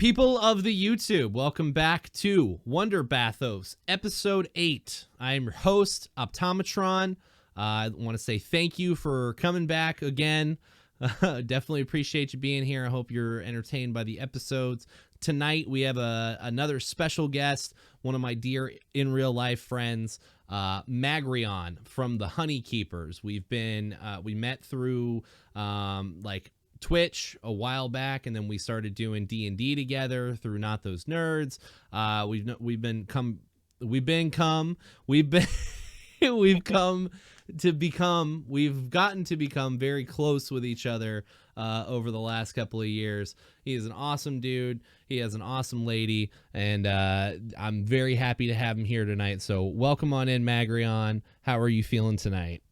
People of the YouTube, welcome back to Wonder Bathos, episode 8. I'm your host, Optometron. I want to say thank you for coming back again. Definitely appreciate you being here. I hope you're entertained by the episodes. Tonight, we have another special guest, one of my dear in real life friends, Magreon from the Honey Keepers. We met through Twitch a while back, and then we started doing D&D together through Not Those Nerds. We've gotten to become very close with each other over the last couple of years. He is an awesome dude. He has an awesome lady, and I'm very happy to have him here tonight. So welcome on in, Magreon. How are you feeling tonight?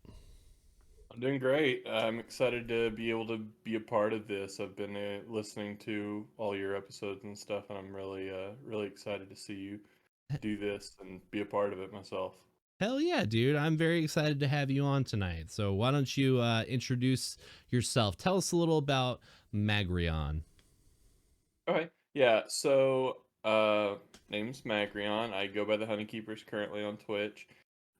I'm doing great. I'm excited to be able to be a part of this. I've been listening to all your episodes and stuff, and I'm really excited to see you do this and be a part of it myself. Hell yeah, dude. I'm very excited to have you on tonight. So why don't you introduce yourself? Tell us a little about Magreon. Okay. Yeah. So, name's Magreon. I go by the Honey Keepers currently on Twitch.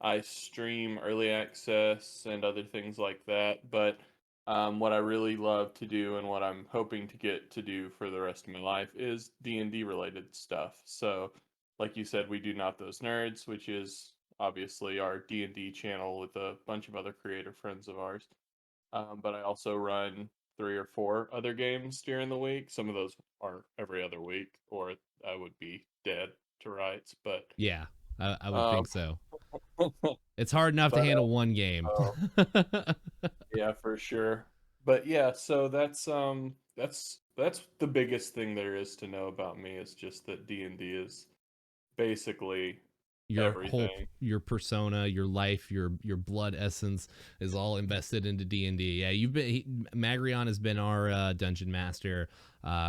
I stream early access and other things like that. But what I really love to do and what I'm hoping to get to do for the rest of my life is D&D related stuff. So, like you said, we do Not Those Nerds, which is obviously our D&D channel with a bunch of other creator friends of ours. But I also run 3 or 4 other games during the week. Some of those are every other week, or I would be dead to rights. But Yeah, I would um, think so. It's hard enough to but handle one game. uh, yeah, for sure. But yeah, so that's the biggest thing there is to know about me is just that D&D is basically everything. Your persona, your life, your blood essence is all invested into D&D. Yeah, Magrion has been our dungeon master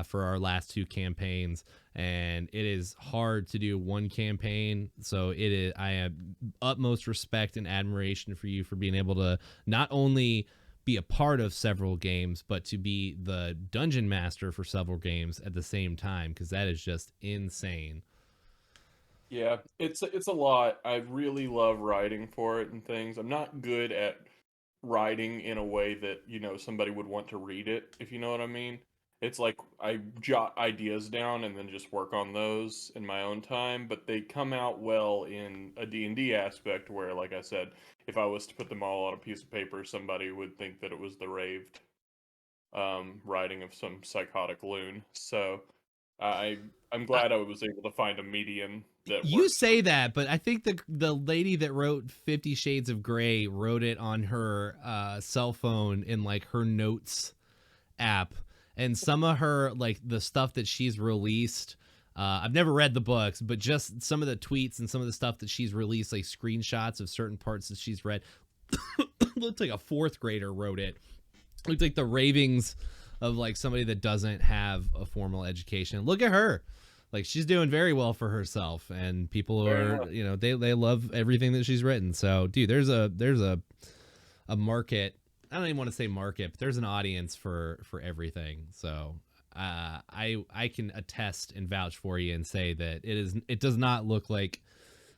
for our last 2 campaigns, and it is hard to do one campaign. So I have utmost respect and admiration for you for being able to not only be a part of several games, but to be the dungeon master for several games at the same time, because that is just insane. Yeah, it's a lot. I really love writing for it and things. I'm not good at writing in a way that, somebody would want to read it, if you know what I mean. It's like I jot ideas down and then just work on those in my own time, but they come out well in a D&D aspect where, like I said, if I was to put them all on a piece of paper, somebody would think that it was the raved writing of some psychotic loon. So I I'm I, glad I was able to find a median that You works for say me. that, but I think the lady that wrote 50 Shades of Grey wrote it on her cell phone in like her notes app, and some of her like the stuff that she's released. I've never read the books, but just some of the tweets and some of the stuff that she's released, like screenshots of certain parts that she's read, looked like a 4th grader wrote it. Looked like the ravings of like somebody that doesn't have a formal education. Look at her, like she's doing very well for herself, and people Fair are, enough. they love everything that she's written. So dude, there's a market. I don't even want to say market, but there's an audience for everything. So I can attest and vouch for you and say that it does not look like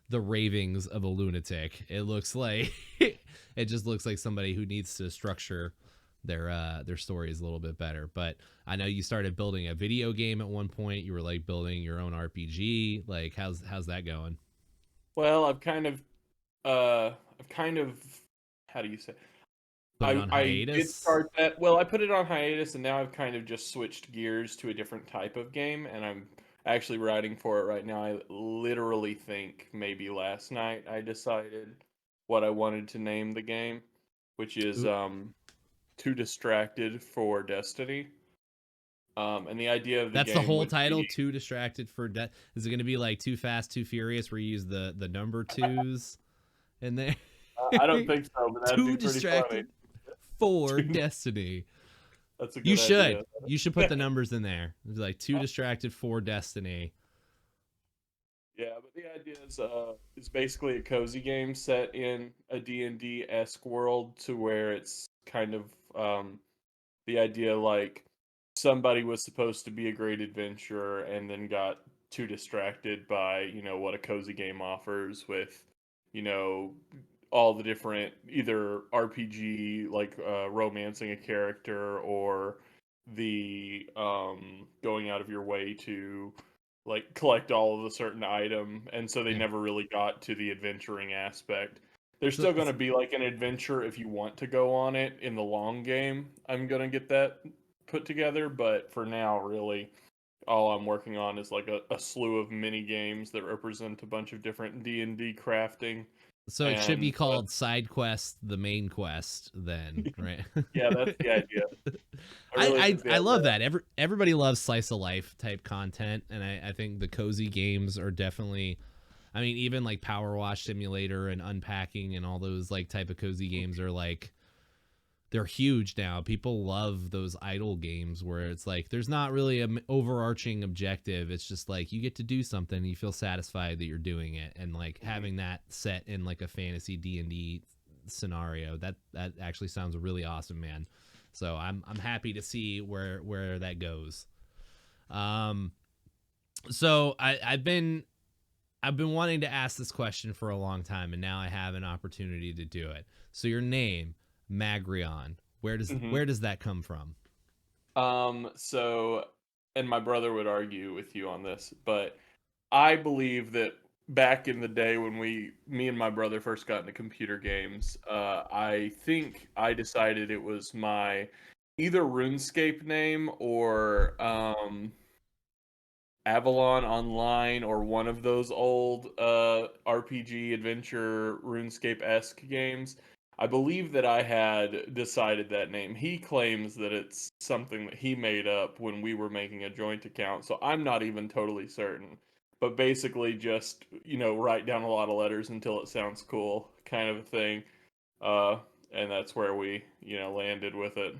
the ravings of a lunatic. It looks like it just looks like somebody who needs to structure their stories a little bit better. But I know you started building a video game at one point. You were like building your own RPG. Like how's that going? Well, I've kind of, how do you say? Put it on I did hiatus. start that. Well, I put it on hiatus, and now I've kind of just switched gears to a different type of game, and I'm actually writing for it right now. I literally think maybe last night I decided what I wanted to name the game, which is Ooh, Too Distracted for Destiny. And the idea of the that's the game whole would title. be Too distracted for death. Is it going to be like Too Fast, Too Furious, where you use the number twos in there? I don't think so, but that'd be Too pretty funny. distracted for Destiny. That's a You good idea. should. You should put the numbers in there. It's like Too Distracted for Destiny. Yeah, but the idea is basically a cozy game set in a D&D-esque world to where it's kind of the idea like somebody was supposed to be a great adventurer and then got too distracted by, what a cozy game offers with, you know, all the different either RPG like romancing a character or the going out of your way to like collect all of a certain item, and so they Yeah. never really got to the adventuring aspect. There's So still going to be like an adventure if you want to go on it in the long game. I'm going to get that put together, but for now, really, all I'm working on is like a slew of mini games that represent a bunch of different D&D crafting. so it should be And called side quest, the main quest, then, right? yeah, that's the idea. I really think the I love idea. that. Everybody loves slice of life type content, and I think the cozy games are definitely. I mean, even like Power Wash Simulator and Unpacking and all those like type of cozy games are like they're huge now. People love those idle games where it's like there's not really an overarching objective. It's just like you get to do something and you feel satisfied that you're doing it, and like Mhm. having that set in like a fantasy D&D scenario, that actually sounds really awesome, man. So I'm happy to see where that goes. Um so I've been wanting to ask this question for a long time, and now I have an opportunity to do it. So your name, Magreon, Mhm. where does that come from? So, and my brother would argue with you on this, but I believe that back in the day when me and my brother first got into computer games, I think I decided it was my either RuneScape name or Avalon Online or one of those old RPG adventure RuneScape esque games. I believe that I had decided that name. He claims that it's something that he made up when we were making a joint account, so I'm not even totally certain. But basically, just write down a lot of letters until it sounds cool, kind of a thing. Uh, and that's where we landed with it.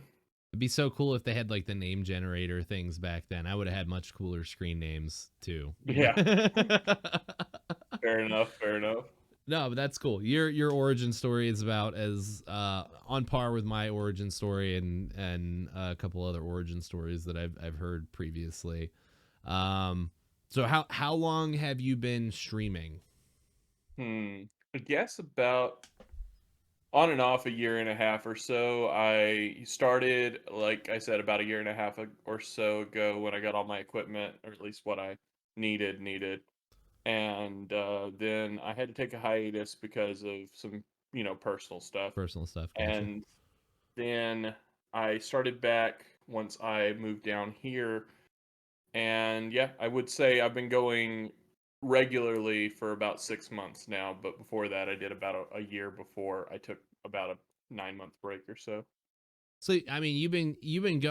It'd be so cool if they had like the name generator things back then. I would have had much cooler screen names too. Yeah, fair enough. Fair enough. No, but that's cool. Your origin story is about as on par with my origin story and a couple other origin stories that I've heard previously. So how long have you been streaming? I guess about on and off a year and a half or so. I started, like I said, about a year and a half or so ago when I got all my equipment, or at least what I needed. And then I had to take a hiatus because of some, personal stuff. Personal stuff, gotcha. And then I started back once I moved down here. And yeah, I would say I've been going regularly for about 6 months now. But before that, I did about a year before I took about a 9 month break or so. So I mean, you've been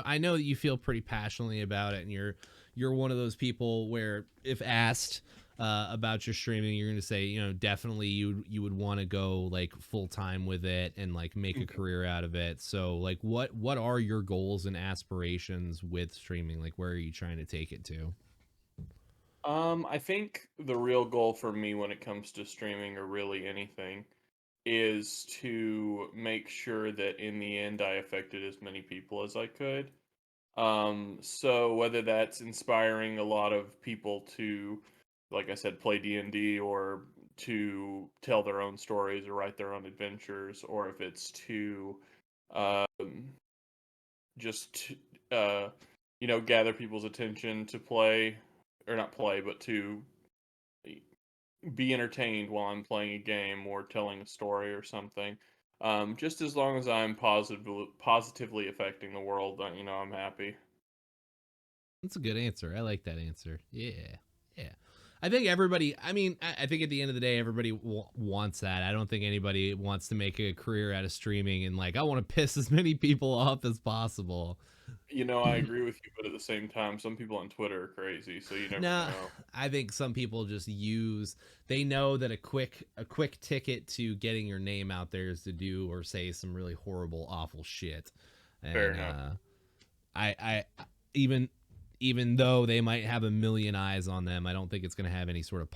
I know that you feel pretty passionately about it, and you're one of those people where if asked about your streaming, you're going to say, definitely you would want to go like full time with it and like make a Mhm. career out of it. So like, what are your goals and aspirations with streaming? Like, where are you trying to take it to? I think the real goal for me when it comes to streaming or really anything is to make sure that in the end I affected as many people as I could. So whether that's inspiring a lot of people to, like I said, play D&D or to tell their own stories or write their own adventures, or if it's to um, just gather people's attention to play or not play, but to be entertained while I'm playing a game or telling a story or something. Just as long as I'm positively affecting the world, I'm happy. That's a good answer. I like that answer. Yeah. Yeah. I think everybody, I mean, I think at the end of the day, everybody wants that. I don't think anybody wants to make a career out of streaming and like, I want to piss as many people off as possible. I agree with you, but at the same time, some people on Twitter are crazy, so you never Nah, know. I think some people just they know that a quick ticket to getting your name out there is to do or say some really horrible, awful shit. Fair And enough. I even even though they might have a million eyes on them, I don't think it's going to have any sort of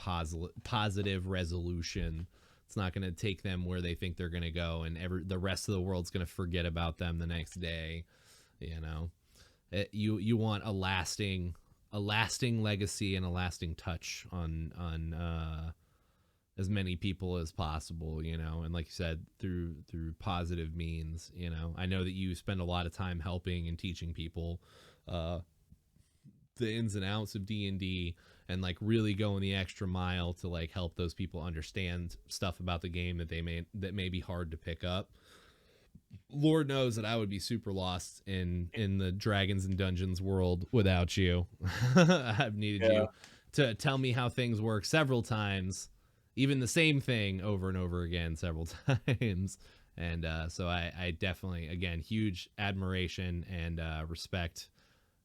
positive resolution. It's not going to take them where they think they're going to go, and the rest of the world's going to forget about them the next day. You know. You want a lasting legacy and a lasting touch on as many people as possible, you know, and like you said, through positive means, you know. I know that you spend a lot of time helping and teaching people uh the ins and outs of D&D, and like really going the extra mile to like help those people understand stuff about the game that may be hard to pick up. Lord knows that I would be super lost in the Dragons and Dungeons world without you. I've needed Yeah, you to tell me how things work several times, even the same thing over and over again several times. And so I definitely, again, huge admiration and respect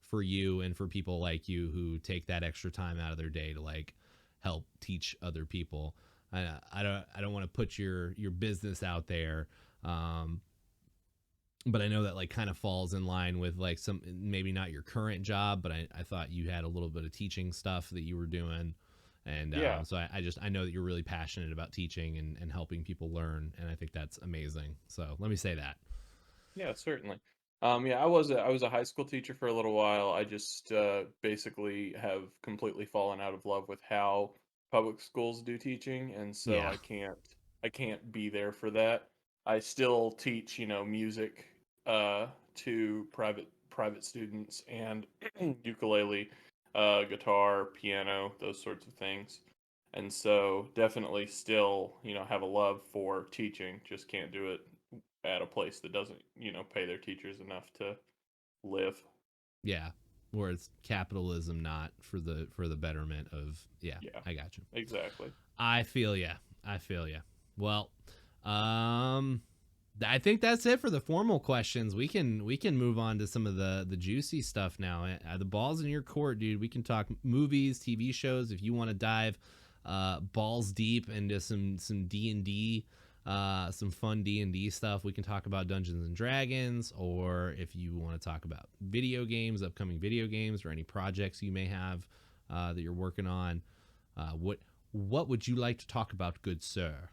for you and for people like you who take that extra time out of their day to like help teach other people. I don't want to put your business out there, um, but I know that like kind of falls in line with like some, maybe not your current job, but I thought you had a little bit of teaching stuff that you were doing. And yeah. so I know that you're really passionate about teaching and helping people learn. And I think that's amazing. So let me say that. Yeah, certainly. Yeah, I was a high school teacher for a little while. I just basically have completely fallen out of love with how public schools do teaching, and so Yeah. I can't be there for that. I still teach, you know, music to private students and ukulele, guitar, piano, those sorts of things. And so definitely still, you know, have a love for teaching, just can't do it at a place that doesn't, you know, pay their teachers enough to live. Yeah. Where it's capitalism, not for the betterment of. Yeah, Yeah, I got you. exactly. I feel ya. I feel ya. Well, um, I think that's it for the formal questions. We can move on to some of the juicy stuff now. The ball's in your court, dude. We can talk movies, TV shows. If you want to dive balls deep into some D&D, some fun D&D stuff, we can talk about Dungeons and Dragons. Or if you want to talk about video games, upcoming video games, or any projects you may have that you're working on, what would you like to talk about, good sir?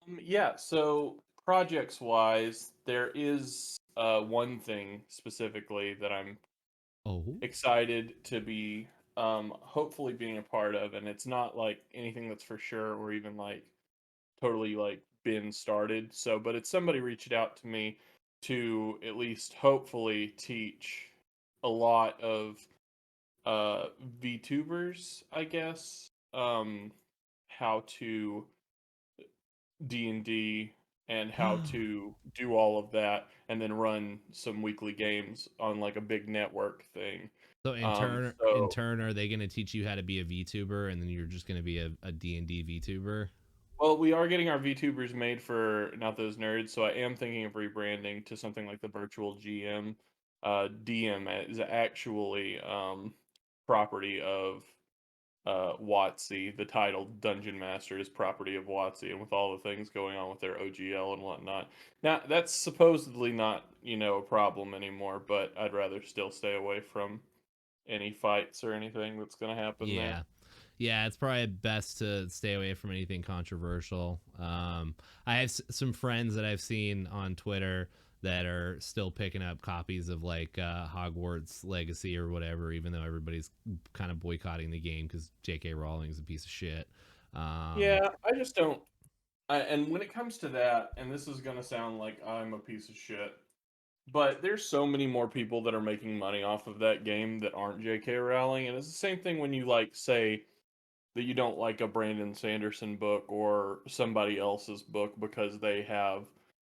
Yeah, so projects wise, there is one thing specifically that I'm Oh, excited to be hopefully being a part of, and it's not like anything that's for sure or even like totally like been started. So, but it's somebody reached out to me to at least hopefully teach a lot of uh VTubers, I guess, how to D&D and how to do all of that and then run some weekly games on like a big network thing. so in So turn, are they going to teach you how to be a VTuber, and then you're just going to be a D&D VTuber? well, we are getting our VTubers made for Not Those Nerds, so I am thinking of rebranding to something like the virtual GM. DM is actually property of WotC. The title Dungeon Master is property of WotC, and with all the things going on with their OGL and whatnot. Now, that's supposedly not, you know, a problem anymore, but I'd rather still stay away from any fights or anything that's going to happen there. Yeah. Yeah, it's probably best to stay away from anything controversial. I have some friends that I've seen on Twitter that are still picking up copies of like Hogwarts Legacy or whatever, even though everybody's kind of boycotting the game because J.K. Rowling is a piece of shit. Um, Yeah, I just don't. And when it comes to that, and this is going to sound like I'm a piece of shit, but there's so many more people that are making money off of that game that aren't J.K. Rowling, and it's the same thing when you like say that you don't like a Brandon Sanderson book or somebody else's book because they have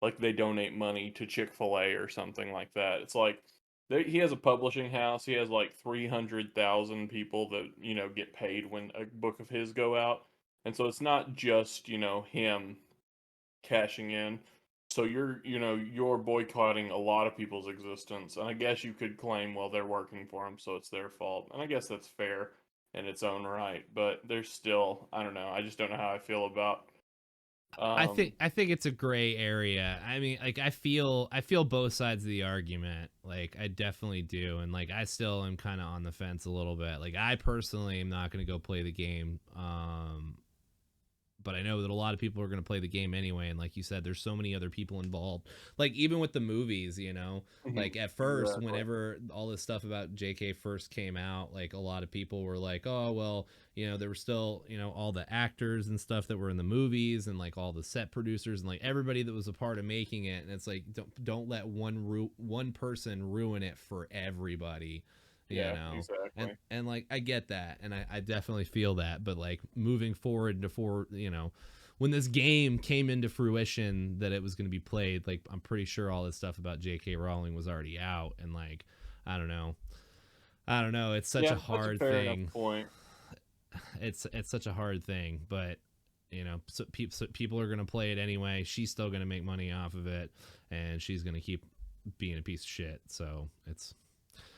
like they donate money to Chick-fil-A or something like that. It's like he has a publishing house. He has like 300,000 people that, you know, get paid when a book of his go out. And so it's not just, you know, him cashing in. So you know, you're boycotting a lot of people's existence. And I guess you could claim, well, they're working for him, so it's their fault. And I guess that's fair in its own right. But there's still, I don't know. I just don't know how I feel about. Um, I think it's a gray area. I mean, like I feel both sides of the argument. Like I definitely do, and like I still am kind of on the fence a little bit. Like I personally am not going to go play the game, but I know that a lot of people are going to play the game anyway. And like you said, there's so many other people involved. Like even with the movies, you know, Hmm. like at first, Exactly. whenever all this stuff about JK first came out, like a lot of people were like, oh, well, you know, there were still, you know, all the actors and stuff that were in the movies and like all the set producers and like everybody that was a part of making it. And it's like, don't let one person ruin it for everybody, you Yeah, know. exactly. And like I get that, and I definitely feel that, but like moving forward to you know, when this game came into fruition that it was going to be played, like I'm pretty sure all this stuff about J.K. Rowling was already out, and like I don't know, it's such a Yeah, that's a hard fair enough thing. point. It's such a hard thing, but you know, so people are going to play it anyway. She's still going to make money off of it, and she's going to keep being a piece of shit. So it's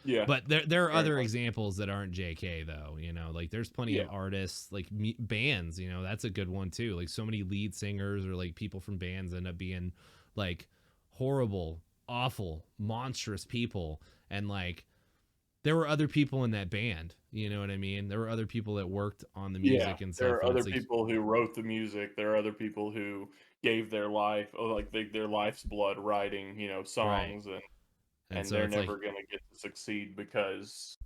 Yeah, but there are very other much. examples that aren't JK though, you know, like there's plenty Yeah, of artists like bands, you know, that's a good one too. Like so many lead singers or like people from bands end up being like horrible, awful, monstrous people, and like there were other people in that band, you know what I mean? There were other people that worked on the yeah. music and There stuff, are and other it's like people who wrote the music. There are other people who gave their life, or like their life's blood writing, right. songs, And and so they're it's like never gonna get to succeed because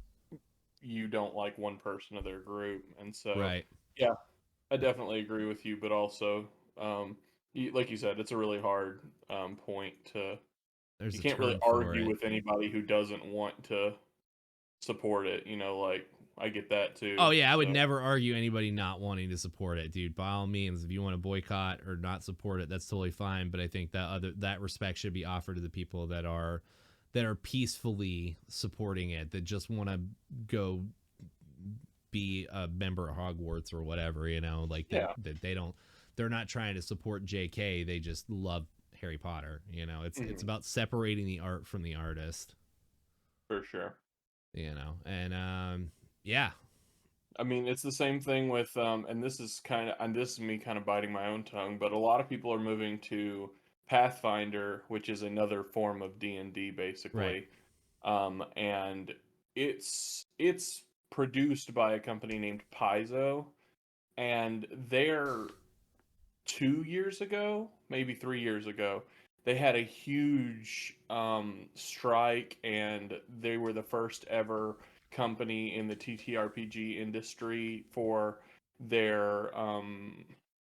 you don't like one person of their group. And so, right. yeah, I definitely agree with you. But also, like you said, it's a really hard point to. There's You a can't really term for argue it. with anybody who doesn't want to support it. Like I get that Oh too. yeah, I would So never argue anybody not wanting to support it, dude. By all means, if you want to boycott or not support it, that's totally fine. But I think that respect should be offered to the people that are peacefully supporting it, that just want to go be a member of Hogwarts or whatever, you know, like yeah, that they don't, they're not trying to support JK. They just love Harry Potter. You know, it's hmm, about separating the art from the artist. for sure. You know, and yeah, I mean, it's the same thing with and this is me kind of biting my own tongue, but a lot of people are moving to Pathfinder, which is another form of D&D right. basically. And it's produced by a company named Paizo, and they're 2 years ago, maybe 3 years ago, they had a huge strike, and they were the first ever company in the TTRPG industry for their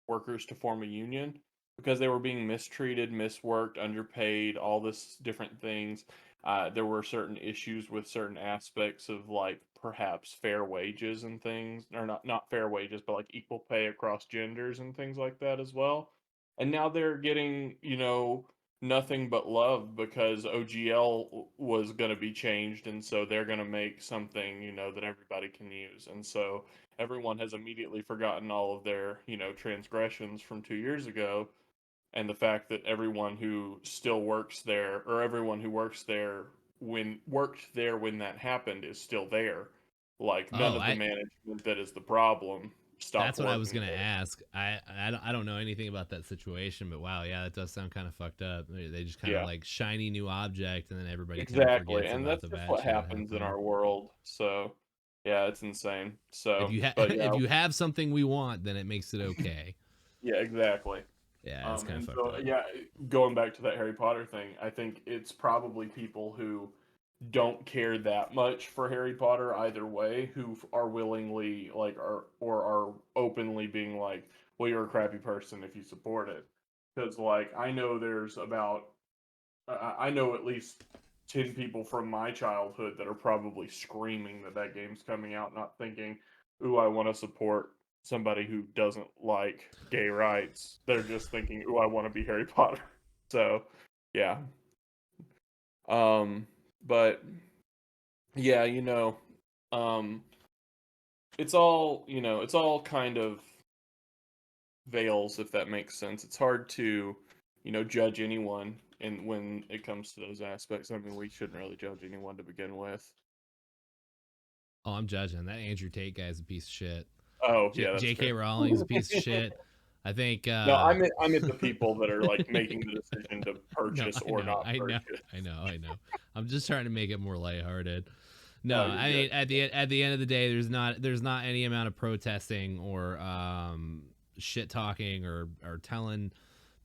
workers to form a union because they were being mistreated, misworked, underpaid, all this different things. There were certain issues with certain aspects of like perhaps fair wages and things, or not fair wages, but like equal pay across genders and things like that as well. And now they're getting, nothing but love because OGL was going to be changed, and so they're going to make something, that everybody can use. And so everyone has immediately forgotten all of their, transgressions from 2 years ago, and the fact that everyone who still works there, or everyone who worked there when that happened, is still there. Like none Oh, of the management that is the problem stopped that's what I was working gonna there. ask. I don't know anything about that situation, but wow, yeah, that does sound kind of fucked up. They just kind of Yeah, like shiny new object, and then everybody kind of exactly. forgets And about that's the just bad what shit that happens in happened. our world. So, yeah, it's insane. If So, you but yeah, if you have something we want, then it makes it okay. yeah, exactly. Yeah, it's kind of And fucked so, up. yeah, going back to that Harry Potter thing, I think it's probably people who don't care that much for Harry Potter either way, who are willingly like are openly being like, "Well, you're a crappy person if you support it." Because like I know there's about I know at least 10 people from my childhood that are probably screaming that that game's coming out, not thinking, "Ooh, I want to support somebody who doesn't like gay rights." They're just thinking, "Ooh, I want to be Harry Potter." So, yeah. Um, but yeah, um, it's all kind of veils, if that makes sense. It's hard to, judge anyone, and when it comes to those aspects, I mean, we shouldn't really judge anyone to begin with. Oh, I'm judging that Andrew Tate guy is a piece of shit. Oh, yeah, that's J.K. fair. Rowling's a piece of shit. I think. No, I meant the people that are like making the decision to No, purchase I or know, not I know, purchase. I know. I'm just trying to make it more lighthearted. No, No, you're I good. mean at the end of the day, there's not any amount of protesting or shit talking or telling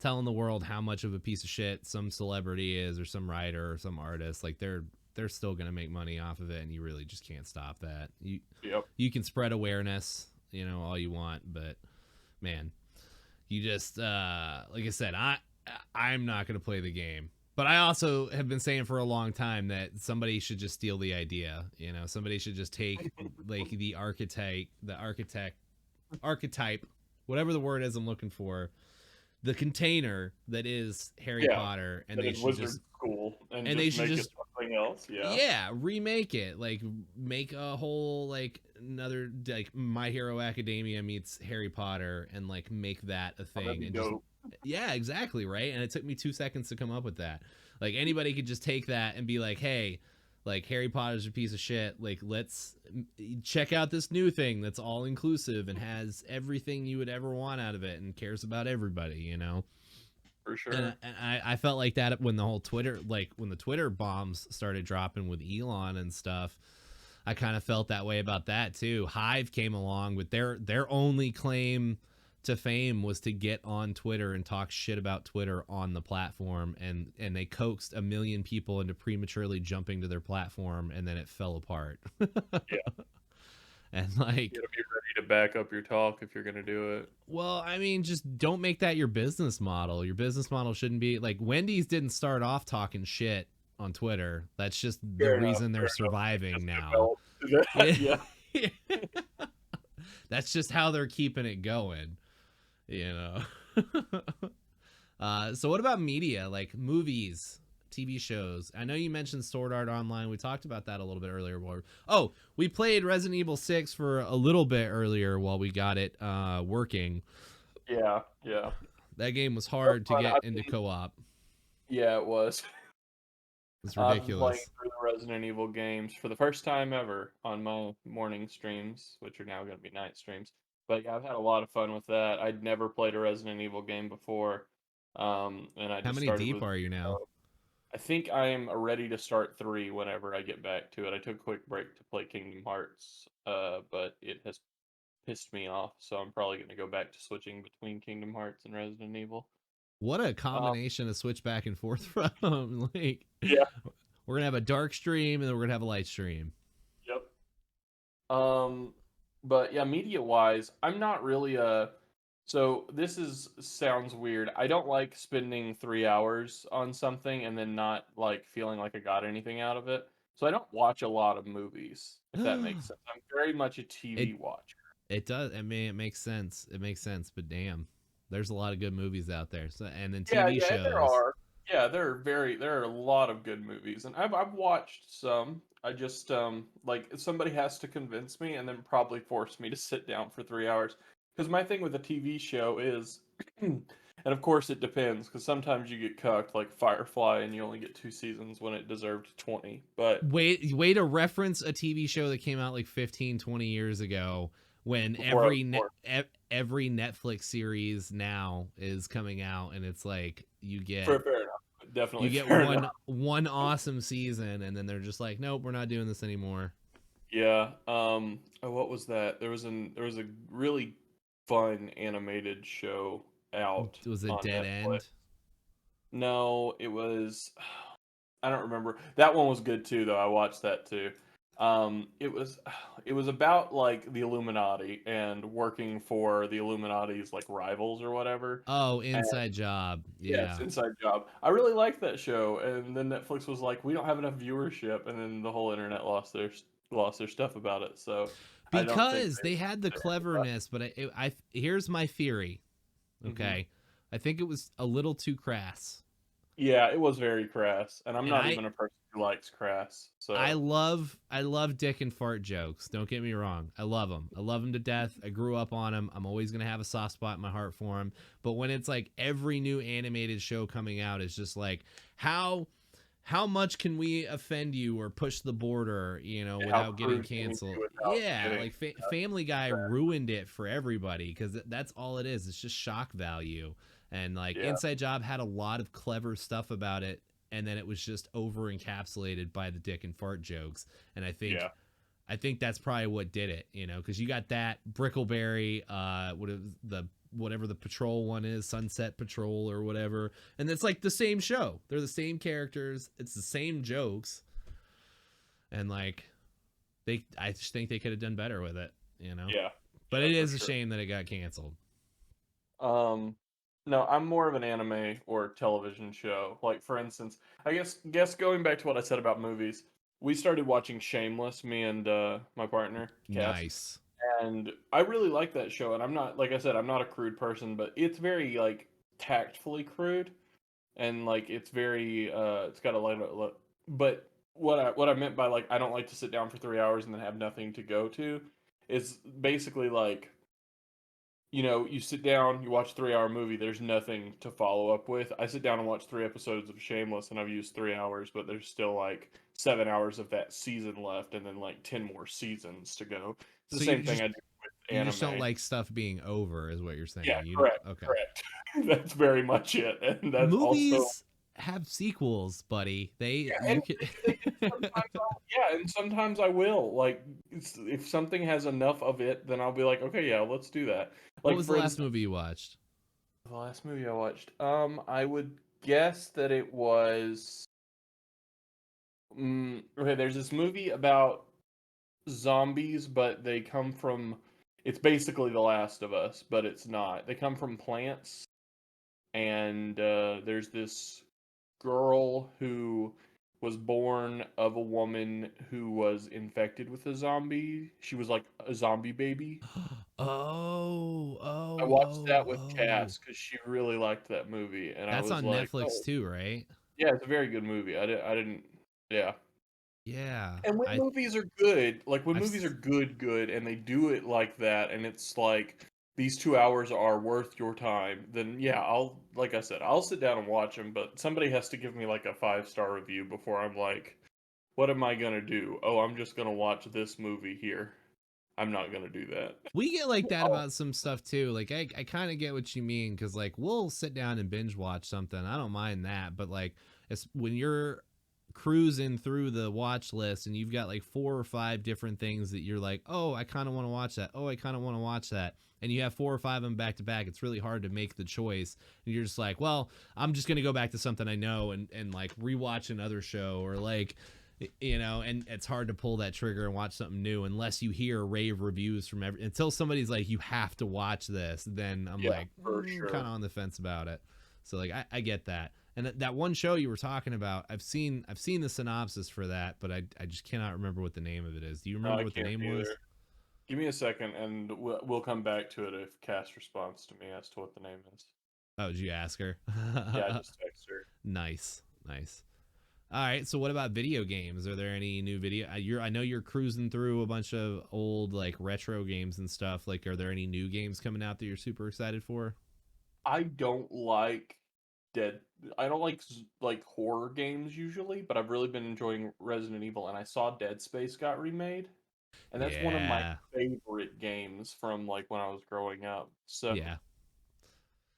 the world how much of a piece of shit some celebrity is, or some writer or some artist. Like they're still gonna make money off of it, and you really just can't stop that. Yep. You can spread awareness, all you want, but man, you just like I said, I'm not gonna play the game. But I also have been saying for a long time that somebody should just steal the idea. Somebody should just take like the archetype, whatever the word is I'm looking for, the container that is Harry Yeah. Potter, and That they is should Wizard just School, and and they just should make it just something else. Yeah. yeah, remake it. Like make a whole like another like My Hero Academia meets Harry Potter, and like make that a Oh, that'd thing, be and just dope. yeah, exactly, right? And it took me 2 seconds to come up with that. Like anybody could just take that and be like, "Hey, like Harry Potter's a piece of shit. Like let's check out this new thing that's all inclusive and has everything you would ever want out of it and cares about everybody." For And, sure. I felt like that when the whole Twitter, like when the Twitter bombs started dropping with Elon and stuff. I kind of felt that way about that too. Hive came along with their only claim to fame was to get on Twitter and talk shit about Twitter on the platform, and they coaxed a million people into prematurely jumping to their platform, and then it fell apart. Yeah. And You like, gotta be ready to back up your talk if you're gonna do it. well, I mean, just don't make that your business model. Your business model shouldn't be like Wendy's didn't start off talking shit on Twitter. That's just the Fair enough. reason they're Fair enough. It surviving just now. developed. Yeah. Yeah. That's just how they're keeping it going, you know. So what about media, like movies, TV shows? I know you mentioned Sword Art Online. We talked about that a little bit earlier. Oh, we played Resident Evil 6 for a little bit earlier while we got it working. Yeah. Yeah. That game was That's hard to fun. get into co-op. Yeah, it was. It's I've been playing ridiculous. through the Resident Evil games for the first time ever on my morning streams, which are now going to be night streams. But yeah, I've had a lot of fun with that. I'd never played a Resident Evil game before, and I How just many started deep with. are you now? I think I am ready to start 3 whenever I get back to it. I took a quick break to play Kingdom Hearts, but it has pissed me off, so I'm probably going to go back to switching between Kingdom Hearts and Resident Evil. What a Um, combination to switch back and forth from. Like, yeah, we're gonna have a dark stream and then we're gonna have a light stream. yep. Um, but yeah, media wise, I'm not really a. So this is sounds weird. I don't like spending 3 hours on something and then not like feeling like I got anything out of it. So I don't watch a lot of movies, if that makes sense. I'm very much a it TV watcher. it does. I mean, it makes sense. It makes sense. But damn, there's a lot of good movies out there. So and then Yeah, TV yeah, there shows. are. Yeah, there are a lot of good movies, and I've watched some. I just like somebody has to convince me, and then probably force me to sit down for 3 hours. Because my thing with a TV show is, and of course it depends, because sometimes you get cucked like Firefly, and you only get 2 seasons when it deserved 20. But Way to reference a TV show that came out like 15, 20 years ago, when before I was born, every Netflix series now is coming out, and it's like fair enough, you definitely get fair enough. one awesome season, and then they're just like, nope, we're not doing this anymore. Yeah. Oh, what was that? There was a really fun animated show out It was a on dead Netflix. end. No, it was I don't remember. That one was good too though. I watched that too. It was about like the Illuminati and working for the Illuminati's like rivals or whatever. Oh, And Inside Job. yes, Yeah. Inside Job. I really liked that show, and then Netflix was like, "We don't have enough viewership," and then the whole internet lost their stuff about it. So I don't think Because they had the they ever cleverness, but here's my theory. got. Okay, I think it was a little too crass. Yeah, it was very crass, and I'm And not even a person who likes crass. So I love dick and fart jokes. Don't get me wrong. I love them. I love them to death. I grew up on them. I'm always gonna have a soft spot in my heart for them. But when it's like every new animated show coming out is just like how much can we offend you or push the border, how without getting crude can you be canceled? without Yeah, getting like Family Guy ruined it for everybody because that's all it is. It's just shock value. And like yeah, Inside Job had a lot of clever stuff about it, and then it was just over encapsulated by the dick and fart jokes. And yeah, I think that's probably what did it, because you got that Brickleberry, what is the whatever the patrol one is, Sunset Patrol or whatever, and it's like the same show. They're the same characters. It's the same jokes, and like I just think they could have done better with it, you know. Yeah, But yeah, it for is a sure. shame that it got canceled. Um, no, I'm more of an anime or television show. Like for instance, I guess going back to what I said about movies, we started watching Shameless, me and my partner, Cass, Nice. and I really like that show. And I'm not, like I said, I'm not a crude person, but it's very like tactfully crude, and like it's very it's got a lot of, but what I meant by like I don't like to sit down for 3 hours and then have nothing to go to is basically like, you sit down, you watch a 3 hour movie, there's nothing to follow up with. I sit down and watch 3 episodes of Shameless and I've used 3 hours, but there's still like 7 hours of that season left and then like 10 more seasons to go. It's the So same thing I do with you just don't anime. like stuff being over, is what you're Yeah, saying. You don't. correct, Okay. correct. That's very much it. And that's also, Movies have sequels, buddy. They yeah, and you can. sometimes yeah, and sometimes I will. Like, if something has enough of it, then I'll be like, okay, yeah, let's do that. What Like, was the for last instance, movie you watched? the last movie I watched, I would guess that it was. Okay, there's this movie about zombies, but they come from. It's basically The Last of Us, but it's not. They come from plants, and there's this girl who was born of a woman who was infected with a zombie. She was like a zombie baby. Oh, I oh, watched that oh, with oh. Cass because she really liked that movie, and I That's was on like, Netflix "Oh, too, right? yeah, it's a very good movie." I didn't, yeah. Yeah. And when movies are good, like when I've movies are s- good, and they do it like that, and it's like these 2 hours are worth your time, then yeah, like I said, I'll sit down and watch them. But somebody has to give me like a 5-star review before I'm like, what am I gonna do? Oh, I'm just gonna watch this movie here. I'm not gonna do that. we get like that Oh, about some stuff too. Like I kind of get what you mean because like we'll sit down and binge watch something. I don't mind that, but like it's when you're cruising through the watch list and you've got like 4 or 5 different things that you're like, oh, I kind of want to watch that. Oh, I kind of want to watch that. And you have 4 or 5 of them back to back. It's really hard to make the choice. And you're just like, well, I'm just gonna go back to something I know and like rewatch another show or like and it's hard to pull that trigger and watch something new unless you hear rave reviews from until somebody's like you have to watch this, then I'm yeah, like for kind sure. of on the fence about it. So like I get that. And that one show you were talking about, I've seen the synopsis for that, but I just cannot remember what the name of it is. Do you No, remember I what the can't name was? either. Give me a second, and we'll come back to it if Cass responds to me as to what the name is. Oh, did you ask her? Yeah, I just text her. Nice, nice. All right. So what about video games? Are there any new video? I know you're cruising through a bunch of old like retro games and stuff. Like, are there any new games coming out that you're super excited for? I don't like dead. I don't like horror games usually, but I've really been enjoying Resident Evil, and I saw Dead Space got remade, and that's one of my Yeah. favorite games from like when I was growing up. So Yeah.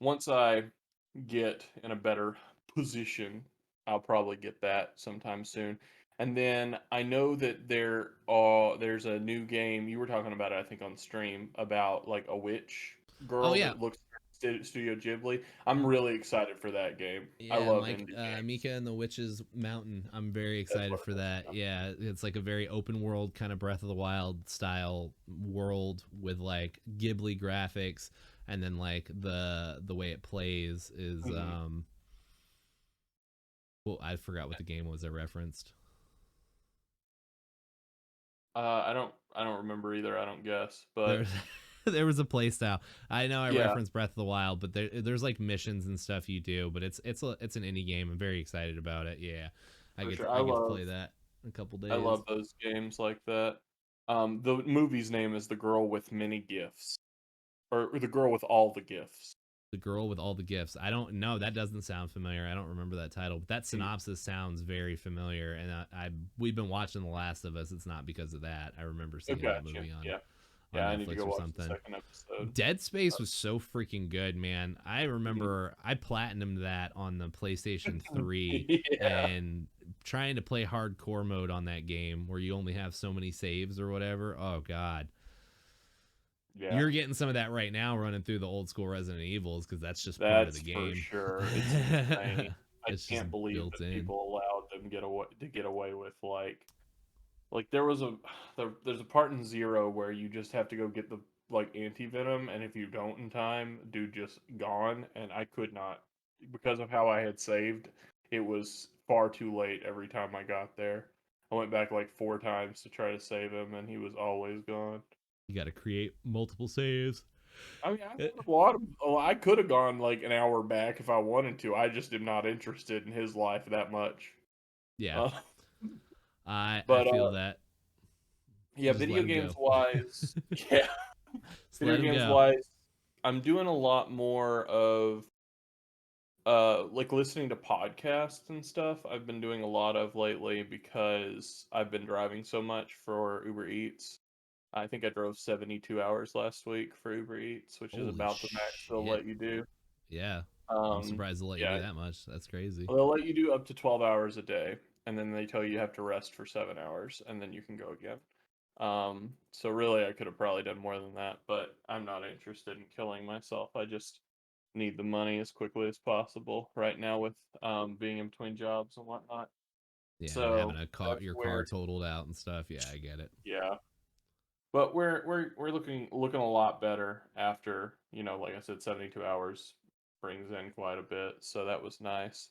once I get in a better position, I'll probably get that sometime soon. And then I know that there's a new game you were talking about it, I think on stream about like a witch Oh girl yeah. that looks Studio Ghibli. I'm really excited for that game. I Yeah, love Mike, indie games. Mika and the Witch's Mountain. I'm very That's excited what for it is. that. Yeah, it's like a very open world kind of Breath of the Wild style world with like Ghibli graphics, and then like the way it plays is Mhm. well, I forgot what the game was I referenced. I don't remember either. I don't guess, There, but there was a play style. I know I yeah, referenced Breath of the Wild, but there's like missions and stuff you do. But it's an indie game. I'm very excited about it. Yeah, for sure. I get to play that in a couple I days. love those games like that. The movie's name is The Girl with Many Gifts, or The Girl with All the Gifts. The girl with all the gifts. I don't know. That doesn't sound familiar. I don't remember that title, but that Mm, synopsis sounds very familiar. And we've been watching The Last of Us. It's not because of that. I remember I seeing that gotcha. movie Yeah, on yeah. I need to Netflix go or watch the something. second episode. Dead Space was so freaking good, man. I Mhm. remember I platinumed that on the PlayStation 3 Yeah, and trying to play hardcore mode on that game where you only have so many saves or whatever. Oh god. Yeah, You're getting some of that right now running through the old school Resident Evils because that's just part of that's the for game. sure. It's insane. I It's just can't believe built that in. people allowed them get away with like there was there's a part in Zero where you just have to go get the like anti-venom, and if you don't in time, dude just gone, and I could not because of how I had saved. It was far too late every time I got there. I went back like 4 times to try to save him, and he was always gone. You got to create multiple saves. I mean, I It, thought a lot of. Oh, I could have gone like an hour back if I wanted to. I just am not interested in his life that much. yeah, Uh, I but feel that. yeah, Just let video him games go. wise, yeah, Just video let him games go. wise, I'm doing a lot more of like listening to podcasts and stuff. I've been doing a lot of lately because I've been driving so much for Uber Eats. I think I drove 72 hours last week for Uber Eats, which is Holy about the max they'll shit. let you do. Yeah. I'm Um, surprised they'll let you yeah, do that much. That's crazy. they'll let you do up to 12 hours a day, and then they tell you have to rest for 7 hours, and then you can go again. So really, I could have probably done more than that, but I'm not interested in killing myself. I just need the money as quickly as possible right now with being in between jobs and whatnot. Yeah, and having So a car, that's your car where, totaled out and stuff. Yeah, I get it. yeah. But we're looking a lot better after, like I said, 72 hours brings in quite a bit, so that was nice.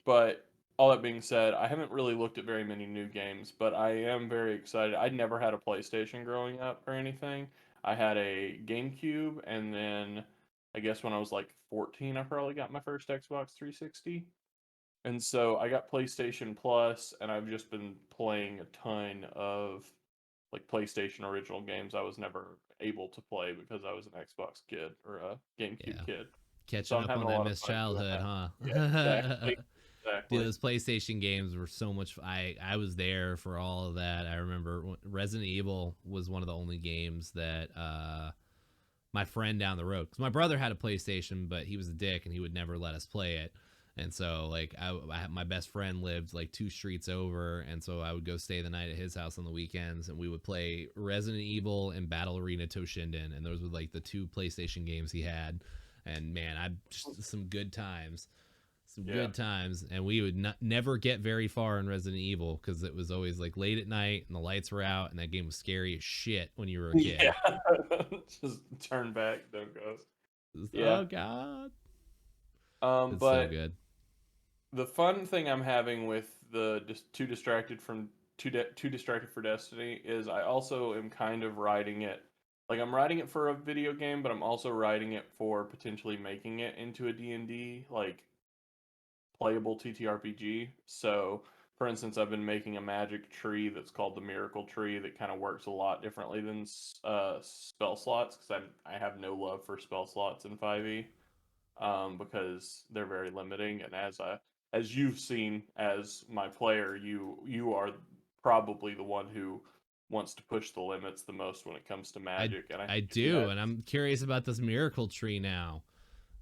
But all that being said, I haven't really looked at very many new games, but I am very excited. I never had a PlayStation growing up or anything. I had a GameCube, and then I guess when I was like 14, I probably got my first Xbox 360. And so I got PlayStation Plus, and I've just been playing a ton of like PlayStation original games I was never able to play because I was an Xbox kid or a GameCube Yeah. kid. So Catching I'm up on having a that lot of missed fun doing childhood, that. huh? Yeah, exactly. Dude, Exactly. those PlayStation games were so much. I was there for all of that. I remember Resident Evil was one of the only games that my friend down the road, because my brother had a PlayStation, but he was a dick and he would never let us play it. And so, like, my best friend lived like 2 streets over, and so I would go stay the night at his house on the weekends, and we would play Resident Evil and Battle Arena Toshinden, and those were like the 2 PlayStation games he had. And man, I just some good times, Yeah. and we would never get very far in Resident Evil because it was always like late at night and the lights were out, and that game was scary as shit when you were a Yeah. kid. Just turn back, don't go. Yeah. Oh god, it's so But good. the fun thing I'm having with the just too distracted for Destiny is I also am kind of writing it. Like I'm writing it for a video game, but I'm also writing it for potentially making it into a D&D like playable TTRPG. So, for instance, I've been making a magic tree that's called the Miracle Tree that kind of works a lot differently than spell slots because I have no love for spell slots in 5e because they're very limiting. And as you've seen as my player, you are probably the one who wants to push the limits the most when it comes to I magic. And I I think if you do, had and I'm curious about this miracle tree now.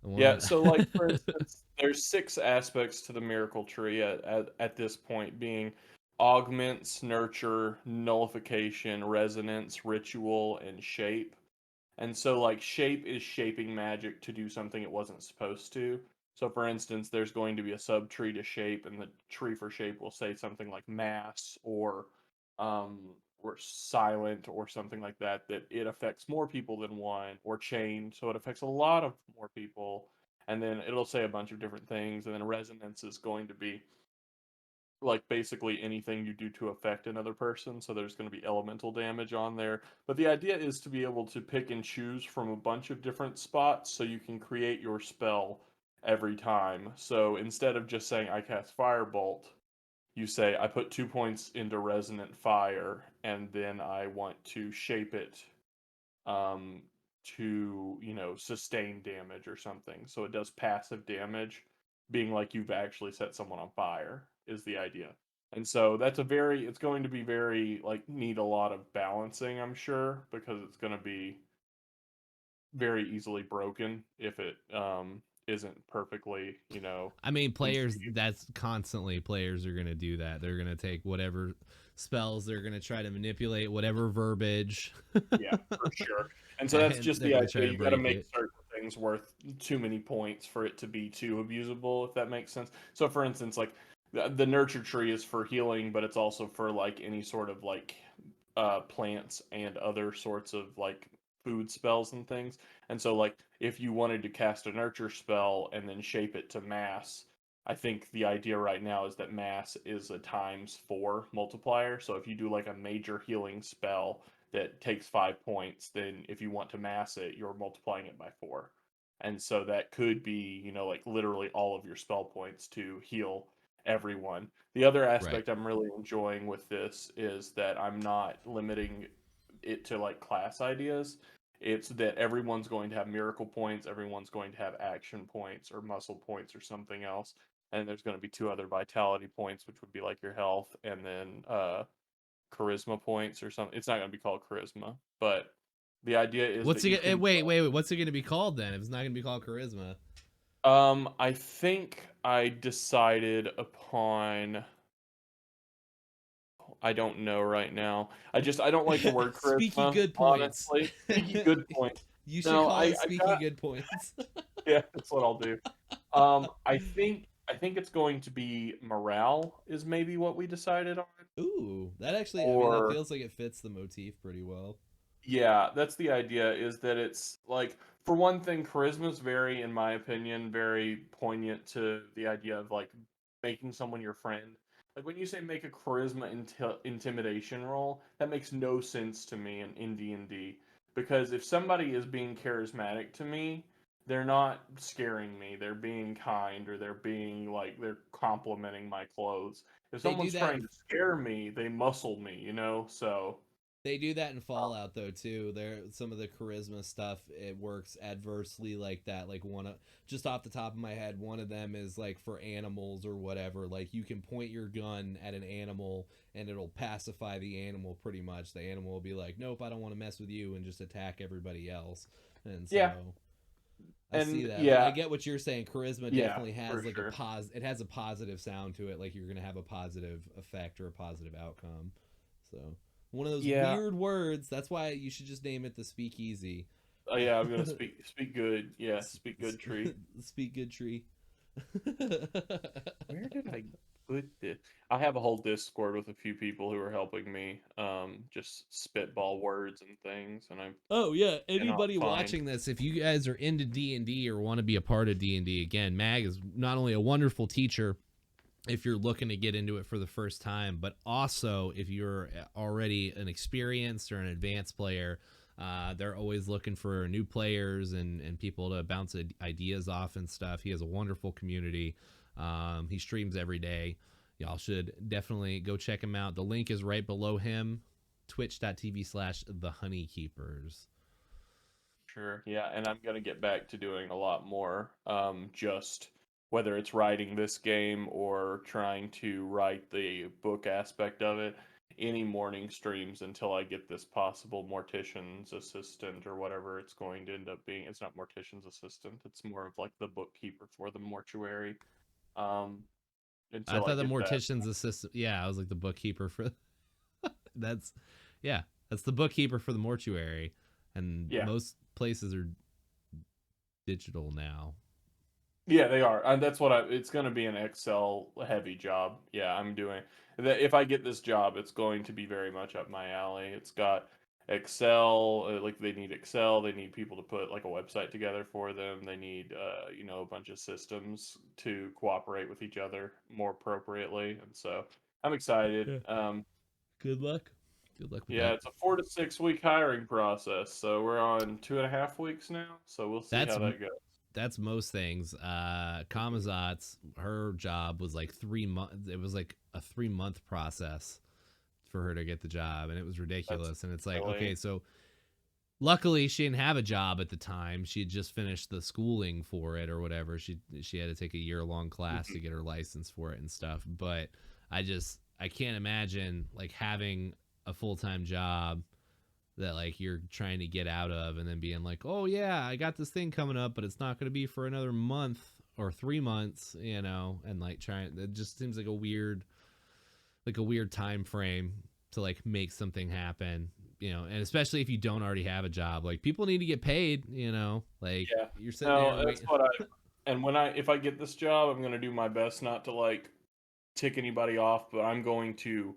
I Yeah, want so like for instance, there's 6 aspects to the miracle tree at this point being augments, nurture, nullification, resonance, ritual, and shape. And so like shape is shaping magic to do something it wasn't supposed to. So for instance, there's going to be a subtree to shape, and the tree for shape will say something like mass um or silent or something like that, that it affects more people than one, or chain, so it affects a lot of more people. And then it'll say a bunch of different things, and then resonance is going to be like basically anything you do to affect another person. So there's going to be elemental damage on there. But the idea is to be able to pick and choose from a bunch of different spots so you can create your spell every time. So instead of just saying I cast Firebolt, you say I put 2 points into resonant fire, and then I want to shape it um, to, sustain damage or something. So it does passive damage, being like you've actually set someone on fire, is the idea. And so it's going to be very, like, need a lot of balancing, I'm sure, because it's going to be very easily broken isn't perfectly, I mean, players, conceived. that's constantly players are going to do that. They're going to take whatever spells, they're going to try to manipulate whatever verbiage, Yeah, for sure. And so that's and just they're the going to idea. try to You got to break make it. certain things worth too many points for it to be too abusable, if that makes sense. So, for instance, like the nurture tree is for healing, but it's also for like any sort of like plants and other sorts of like food spells and things. And so, like, if you wanted to cast a nurture spell and then shape it to mass, I think the idea right now is that mass is a times four multiplier. So if you do like a major healing spell that takes 5 points, then if you want to mass it, you're multiplying it by four. And so that could be, like literally all of your spell points to heal everyone. The other Right. aspect I'm really enjoying with this is that I'm not limiting it to like class ideas. It's that everyone's going to have miracle points, everyone's going to have action points or muscle points or something else. And there's going to be two other vitality points, which would be like your health, and then charisma points or something. It's not going to be called charisma, but the idea is What's that it? you can. Wait. What's it going to be called then? If it's not going to be called charisma, I think I decided upon. I don't know right now. I don't like the word Speaky charisma, good points. honestly. Speaky good points. You should No, call it I Speaky got good points. yeah, that's what I'll do. I think it's going to be morale is maybe what we decided on, Ooh, that actually, I mean, that or feels like it fits the motif pretty well. yeah, that's the idea, is that it's like, for one thing, charisma's very, in my opinion, very poignant to the idea of like making someone your friend. Like when you say make a charisma intimidation roll, that makes no sense to me in D&D, because if somebody is being charismatic to me, they're not scaring me. They're being kind, or they're being like they're complimenting my clothes. If They do someone's that trying to scare me, they muscle me. So They do that in um, Fallout though too. There, some of the charisma stuff, it works adversely like that. Like just off the top of my head, one of them is like for animals or whatever. Like you can point your gun at an animal and it'll pacify the animal pretty much. The animal will be like, "Nope, I don't want to mess with you," and just attack everybody else. And yeah, so I see and that, but I yeah, get what you're saying. Charisma yeah, definitely for has like sure. it has a positive sound to it. Like you're gonna have a positive effect or a positive outcome. So one of those Yeah, weird words. That's why you should just name it the Speakeasy. yeah. I'm gonna speak good. Yeah, speak good tree. Speak good tree. Where did I put this? I have a whole Discord with a few people who are helping me, just spitball words and things, and I Oh yeah, cannot anybody find. watching this, if you guys are into D&D or want to be a part of D&D, again, Mag is not only a wonderful teacher if you're looking to get into it for the first time, but also if you're already an experienced or an advanced player, they're always looking for new players and people to bounce ideas off and stuff. He has a wonderful community. He streams every day. Y'all should definitely go check him out. The link is right below him, twitch.tv/the honeykeepers. Sure. Yeah, and I'm gonna get back to doing a lot more. Just whether it's writing this game or trying to write the book aspect of it, any morning streams until I get this possible mortician's assistant or whatever it's going to end up being. It's not mortician's assistant, it's more of like the bookkeeper for the mortuary. Um, I until I thought the get that. mortician's assistant, yeah, I was like the bookkeeper for that's yeah, that's the bookkeeper for the mortuary, and Yeah. most places are digital now. Yeah, they are. And that's what it's going to be an Excel heavy job. Yeah, I'm doing that. If I get this job, it's going to be very much up my alley. It's got Excel, like they need Excel, they need people to put like a website together for them. They need a bunch of systems to cooperate with each other more appropriately. And so I'm excited. Yeah. Good luck. Good luck with Yeah, that. it's a 4 to 6 week hiring process. So we're on 2.5 weeks now. So we'll see That's how that goes. that's most things. Kamazat's her job was like 3 months. It was like a 3 month process for her to get the job, and it was That's ridiculous. And it's like, really okay, so luckily she didn't have a job at the time. She had just finished the schooling for it or whatever. She had to take a year-long class to mhm. get her license for it and stuff. But I can't imagine like having a full-time job that like you're trying to get out of, and then being like, oh yeah, I got this thing coming up, but it's not going to be for another month or 3 months, and like trying, it just seems like a weird time frame to like make something happen, and especially if you don't already have a job, like people need to get paid, like Yeah. you're sitting No, there that's waiting. what I and when I if I get this job, I'm gonna do my best not to like tick anybody off, but I'm going to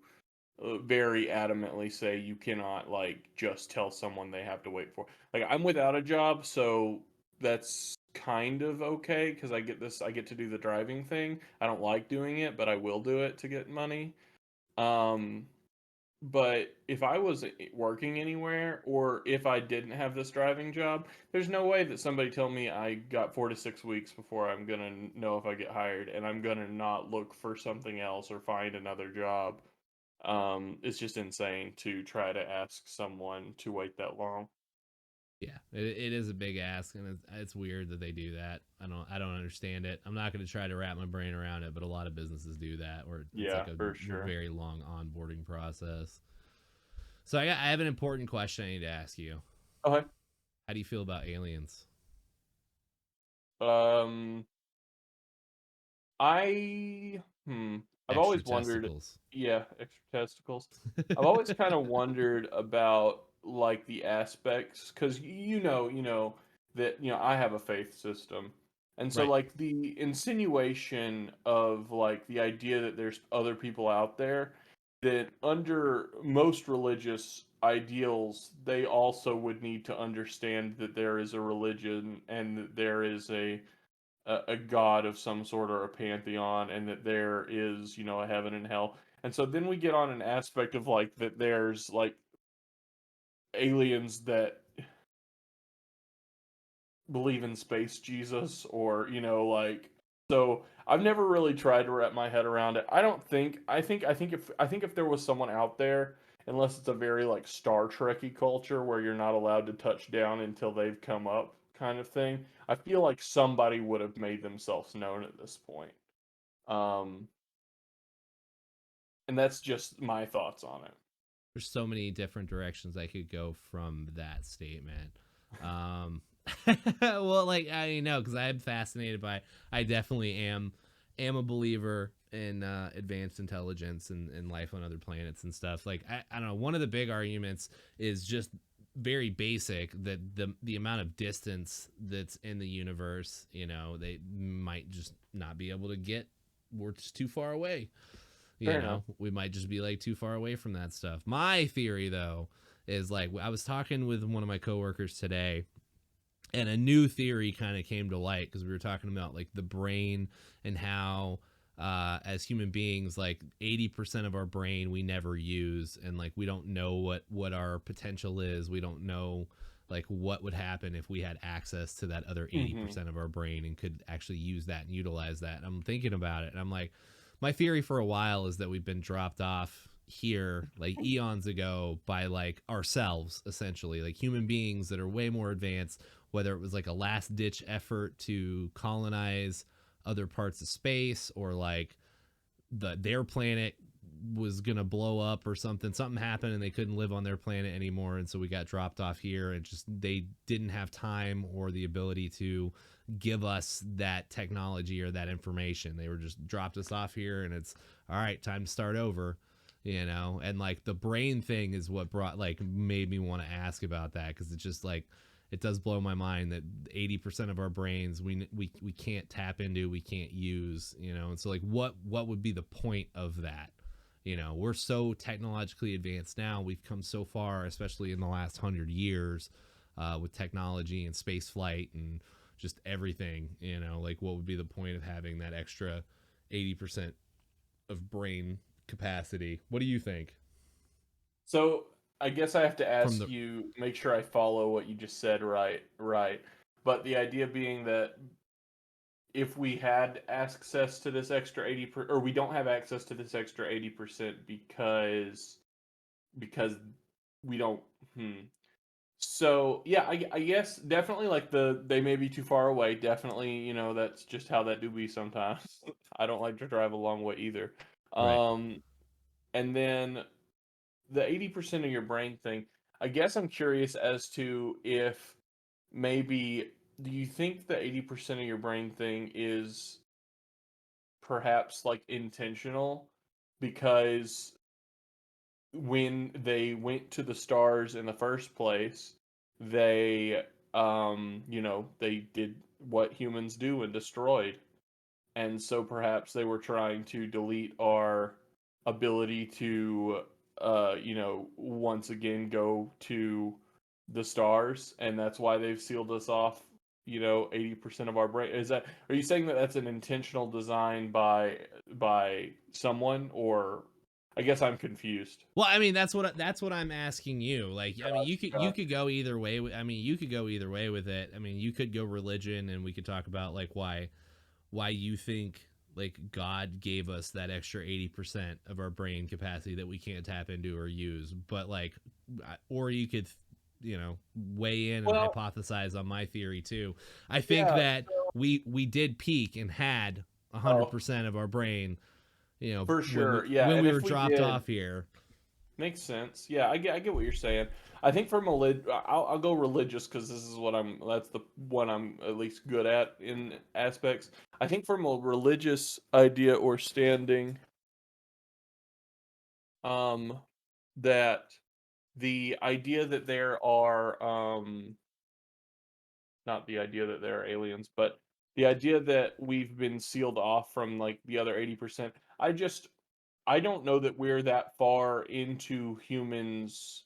very adamantly say you cannot like just tell someone they have to wait for. Like I'm without a job, so that's kind of okay because I get to do the driving thing. I don't like doing it, but I will do it to get money. Um, but if I was working anywhere or if I didn't have this driving job, there's no way that somebody tell me I got 4 to 6 weeks before I'm gonna know if I get hired, and I'm gonna not look for something else or find another job. It's just insane to try to ask someone to wait that long. Yeah, it is a big ask, and it's weird that they do that. I don't understand it. I'm not going to try to wrap my brain around it, but a lot of businesses do that, where it's Yeah, like a for sure. very long onboarding process. So I have an important question I need to ask you. Okay. How do you feel about aliens? Um, I I've Extra always wondered, testicles. yeah, extra testicles. I've always kind of wondered about like the aspects because you know that I have a faith system, and so Right. like the insinuation of like the idea that there's other people out there that under most religious ideals they also would need to understand that there is a religion and that there is a god of some sort or a pantheon and that there is a heaven and hell. And so then we get on an aspect of like that there's like aliens that believe in space Jesus or like so I've never really tried to wrap my head around it. I think if there was someone out there, unless it's a very like Star Trekky culture where you're not allowed to touch down until they've come up kind of thing, I feel like somebody would have made themselves known at this point. Um, and that's just my thoughts on it. There's so many different directions I could go from that statement. Um, well, like I know because I'm fascinated by. I definitely am a believer in advanced intelligence and life on other planets and stuff. Like I don't know. One of the big arguments is just very basic that the amount of distance that's in the universe. They might just not be able to get. We're just too far away. Fair enough. We might just be like too far away from that stuff. My theory though is like I was talking with one of my coworkers today, and a new theory kind of came to light because we were talking about like the brain and how as human beings like 80% of our brain we never use, and like we don't know what our potential is. We don't know like what would happen if we had access to that other Hmm. 80% of our brain and could actually use that and utilize that. And I'm thinking about it and I'm like, my theory for a while is that we've been dropped off here like eons ago by like ourselves, essentially like human beings that are way more advanced, whether it was like a last ditch effort to colonize other parts of space, or like their planet was gonna blow up or something happened and they couldn't live on their planet anymore, and so we got dropped off here, and just they didn't have time or the ability to give us that technology or that information. They were just dropped us off here, and it's all right, time to start over. And like the brain thing is what brought like made me want to ask about that, because it's just like it does blow my mind that 80% of our brains we can't tap into, we can't use, and so like what would be the point of that? We're so technologically advanced now, we've come so far, especially in the last 100 years, with technology and space flight and just everything. Like what would be the point of having that extra 80% of brain capacity? What do you think? So I guess I have to From ask the you, make sure I follow what you just said right, right. But the idea being that if we had access to this extra 80 or we don't have access to this extra 80% because we don't hmm. So yeah, I guess definitely like they may be too far away. Definitely, that's just how that do be sometimes. I don't like to drive a long way either. right. Um, and then the 80% of your brain thing. I guess I'm curious as to if maybe do you think the 80% of your brain thing is perhaps like intentional because when they went to the stars in the first place, they they did what humans do and destroyed. And so perhaps they were trying to delete our ability to once again go to the stars, and that's why they've sealed us off, 80% of our brain. Are you saying that that's an intentional design by someone, or I guess I'm confused. Well, I mean, that's what I'm asking you. Like, I mean, you Gotcha. could go either way. I mean, you could go either way with it. I mean, you could go religion, and we could talk about like why you think like God gave us that extra 80% of our brain capacity that we can't tap into or use. But like, or you could, weigh in and Well, hypothesize on my theory too. I think yeah. that we did peak and had a hundred Oh, percent of our brain, for when we sure. Yeah, when and we were if we dropped did, off here. makes sense. Yeah, I get what you're saying. I think from I'll go religious because this is what that's the one I'm at least good at in aspects. I think from a religious idea or standing, um, that the idea that there are, not the idea that there are aliens, but the idea that we've been sealed off from like the other 80%. I don't know that we're that far into humans,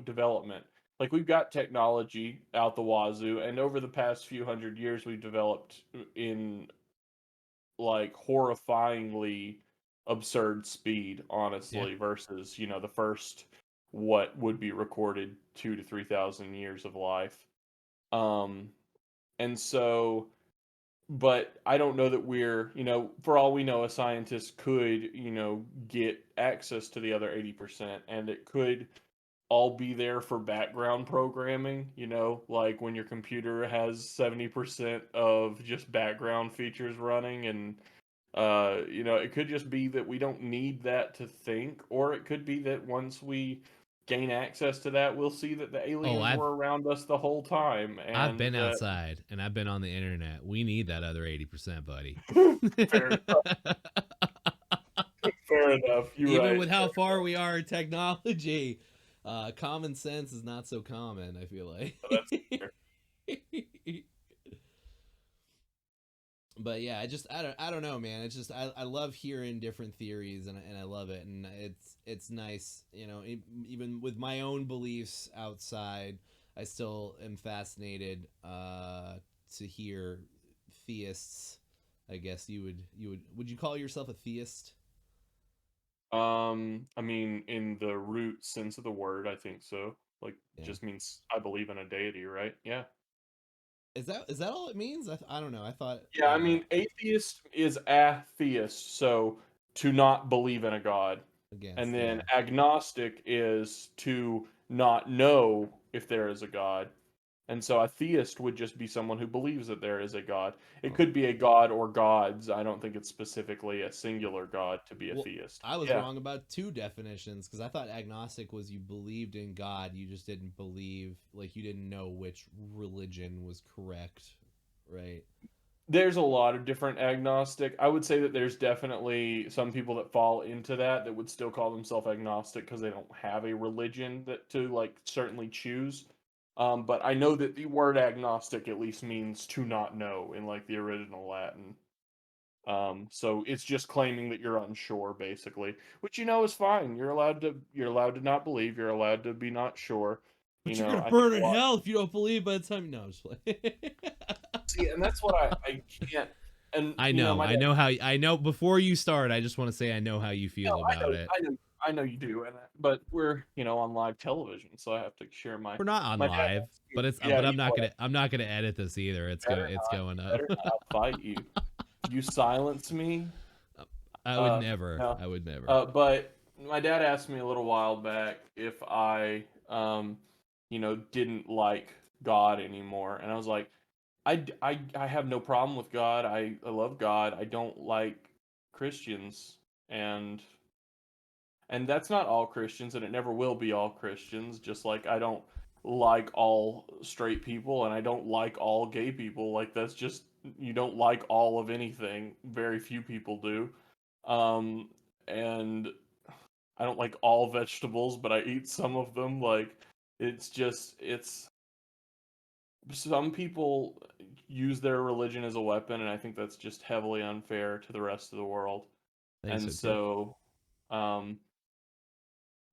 development. Like we've got technology out the wazoo, and over the past few hundred years, we've developed in like horrifyingly absurd speed, Yeah. honestly, versus the first what would be recorded 2 to 3 thousand years of life. Um, and so but I don't know that we're, for all we know, a scientist could, get access to the other 80%, and it could all be there for background programming, like when your computer has 70% of just background features running, and it could just be that we don't need that to think, or it could be that once we gain access to that, we'll see that the Oh, aliens I've were around us the whole time, I've and been that outside and I've been on the internet. We need that other 80%, buddy. fair fair enough. You're Even right. with how far we are in technology, common sense is not so common, I feel That's fair. like. But yeah, I don't know, man. It's just I love hearing different theories, and I love it, and it's nice, even with my own beliefs outside, I still am fascinated to hear theists. I guess would you call yourself a theist? I mean, in the root sense of the word, I think so. Like, Yeah. just means I believe in a deity, right? Yeah. Is that all it means? I don't know. I thought Yeah, I mean, atheist is atheist, so to not believe in a god. And against, then yeah. agnostic is to not know if there is a god. And so a theist would just be someone who believes that there is a god. It Oh. could be a god or gods. I don't think it's specifically a singular god to be a Well, theist. I was Yeah. wrong about two definitions because I thought agnostic was you believed in God, you just didn't believe, like you didn't know which religion was correct, right? There's a lot of different agnostic. I would say that there's definitely some people that fall into that would still call themselves agnostic because they don't have a religion that to like certainly choose. But I know that the word agnostic at least means to not know in like the original Latin. So it's just claiming that you're unsure, basically, which is fine. You're allowed to not believe. You're allowed to be not sure. But you're gonna I think burn a in lot. hell if you don't believe by the time. No, I'm just playing. See, and that's what I can't. And I know, my dad. I know. Before you start, I just want to say I know how you No, feel I about know, it. I know, I know you do, but we're on live television, so I have to share my. We're not on My dad live, asked me, but yeah, I'm you not what? gonna edit this either. Better It's not. You going up. better not. I'll fight you. You silence me. I would never. No. I would never. But my dad asked me a little while back if I, didn't like God anymore, and I was like, I have no problem with God. I love God. I don't like Christians, and And that's not all Christians, and it never will be all Christians, just like I don't like all straight people and I don't like all gay people. Like that's just you don't like all of anything. Very few people do. Um and I don't like all vegetables, but I eat some of them. Like it's some people use their religion as a weapon, and I think that's just heavily unfair to the rest of the world. I think And so too. so, um,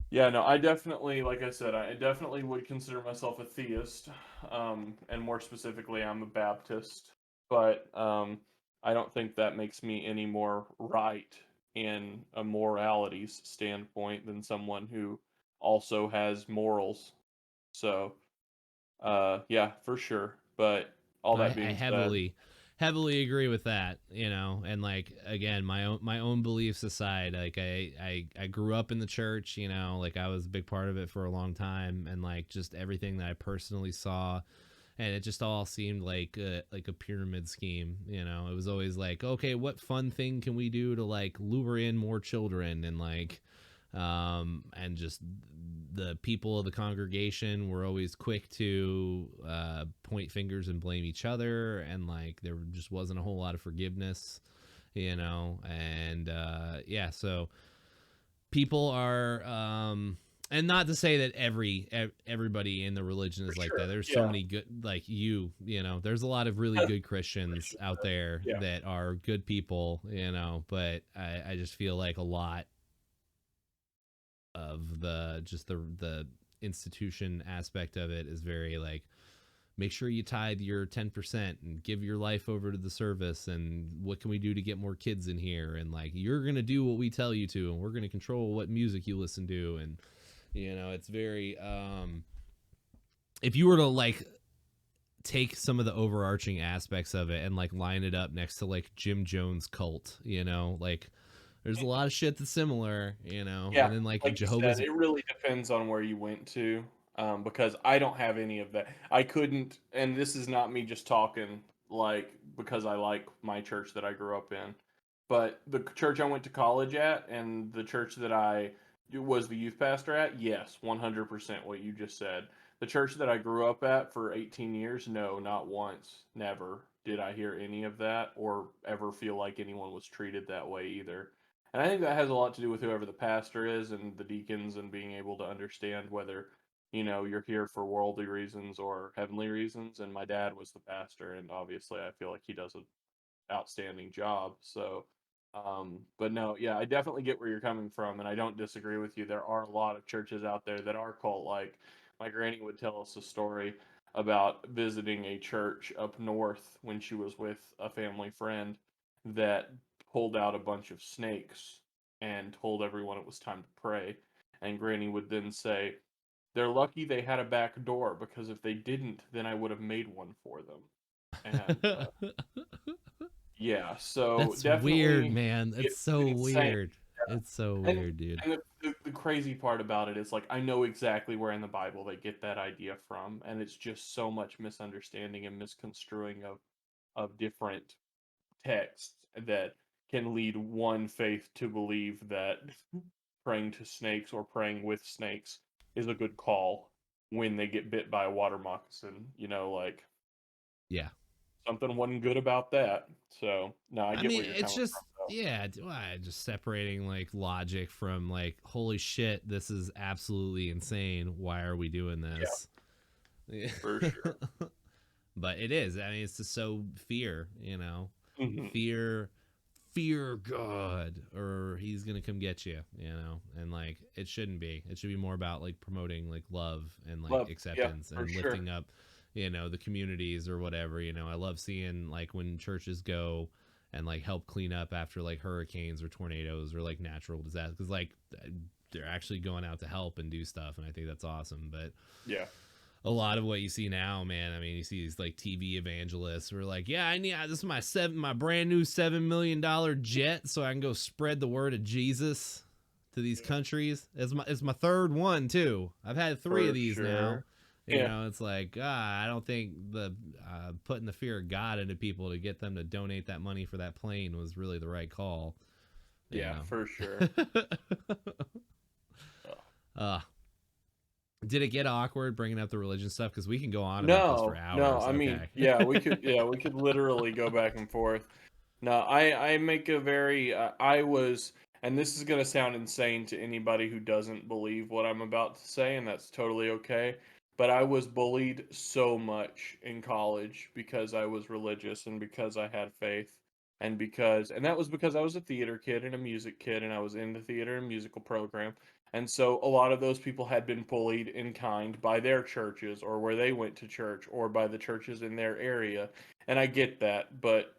yeah, no, I definitely, like I said, I definitely would consider myself a theist, and more specifically, I'm a Baptist. But I don't think that makes me any more right in a moralities standpoint than someone who also has morals. So, yeah, for sure. But all that I being said, heavily agree with that, you know, and like again, my own beliefs aside, like I grew up in the church, you know, like I was a big part of it for a long time, and like just everything that I personally saw, and it just all seemed like a pyramid scheme, you know. It was always like, okay, what fun thing can we do to like lure in more children, and like and just the people of the congregation were always quick to point fingers and blame each other, and like there just wasn't a whole lot of forgiveness, you know. And yeah, so people are and not to say that everybody in the religion for is like that. sure, There's so yeah, many good, like you know, there's a lot of really good Christians Christian out stuff. there Yeah, that are good people, you know. But I just feel like a lot of the just the institution aspect of it is very like, make sure you tithe your 10% and give your life over to the service, and what can we do to get more kids in here, and like you're gonna do what we tell you to, and we're gonna control what music you listen to. And you know, it's very if you were to like take some of the overarching aspects of it and like line it up next to like Jim Jones cult, you know, like there's a lot of shit that's similar, you know. yeah. And then like Like you said, Jehovah's. it really depends on where you went to, because I don't have any of that. I couldn't, and this is not me just talking like because I like my church that I grew up in, but the church I went to college at and the church that I was the youth pastor at, yes, 100% what you just said. The church that I grew up at for 18 years, no, not once, never did I hear any of that or ever feel like anyone was treated that way either. And I think that has a lot to do with whoever the pastor is and the deacons and being able to understand whether, you're here for worldly reasons or heavenly reasons. And my dad was the pastor, and obviously I feel like he does an outstanding job. So, but no, yeah, I definitely get where you're coming from, and I don't disagree with you. There are a lot of churches out there that are cult like. My granny would tell us a story about visiting a church up north when she was with a family friend that pulled out a bunch of snakes and told everyone it was time to pray. And Granny would then say, they're lucky they had a back door because if they didn't, then I would have made one for them. And yeah, so That's weird, definitely man. That's it's so insane. weird. It's so And weird, dude. the crazy part about it is like I know exactly where in the Bible they get that idea from, and it's just so much misunderstanding and misconstruing of different texts that can lead one faith to believe that praying to snakes or praying with snakes is a good call when they get bit by a water moccasin. Like Yeah. something wasn't good about that. So no, I I get mean, where you're it's coming just, from though. yeah, just separating like logic from like, holy shit, this is absolutely insane. Why are we doing Yeah, this? Yeah. for sure. But it is. I mean, it's just so fear, you know, Hmm. fear, fear God, or he's gonna come get you, you know. And like, it shouldn't be. It should be more about like promoting like love and like Love, yeah, acceptance for and sure. lifting up, you know, the communities or whatever. You know, I love seeing like when churches go and like help clean up after like hurricanes or tornadoes or like natural disasters, because like they're actually going out to help and do stuff, and I think that's awesome. But Yeah, a lot of what you see now, man. I mean, you see these like TV evangelists who are like, "Yeah, I need this is my brand new $7 million jet, so I can go spread the word of Jesus to these mm, countries." It's my third one too. I've had three of for these now. sure. You Yeah, know, it's like I don't think the putting the fear of God into people to get them to donate that money for that plane was really the right call. You yeah, for sure. know. Did it get awkward bringing up the religion stuff? Because we can go on about this for No, no. hours. I mean, Okay. yeah, we could literally go back and forth. No, I make a very I was, and this is gonna sound insane to anybody who doesn't believe what I'm about to say, and that's totally okay. But I was bullied so much in college because I was religious and because I had faith and that was because I was a theater kid and a music kid and I was in the theater and musical program. And so a lot of those people had been bullied in kind by their churches or where they went to church or by the churches in their area. And I get that, but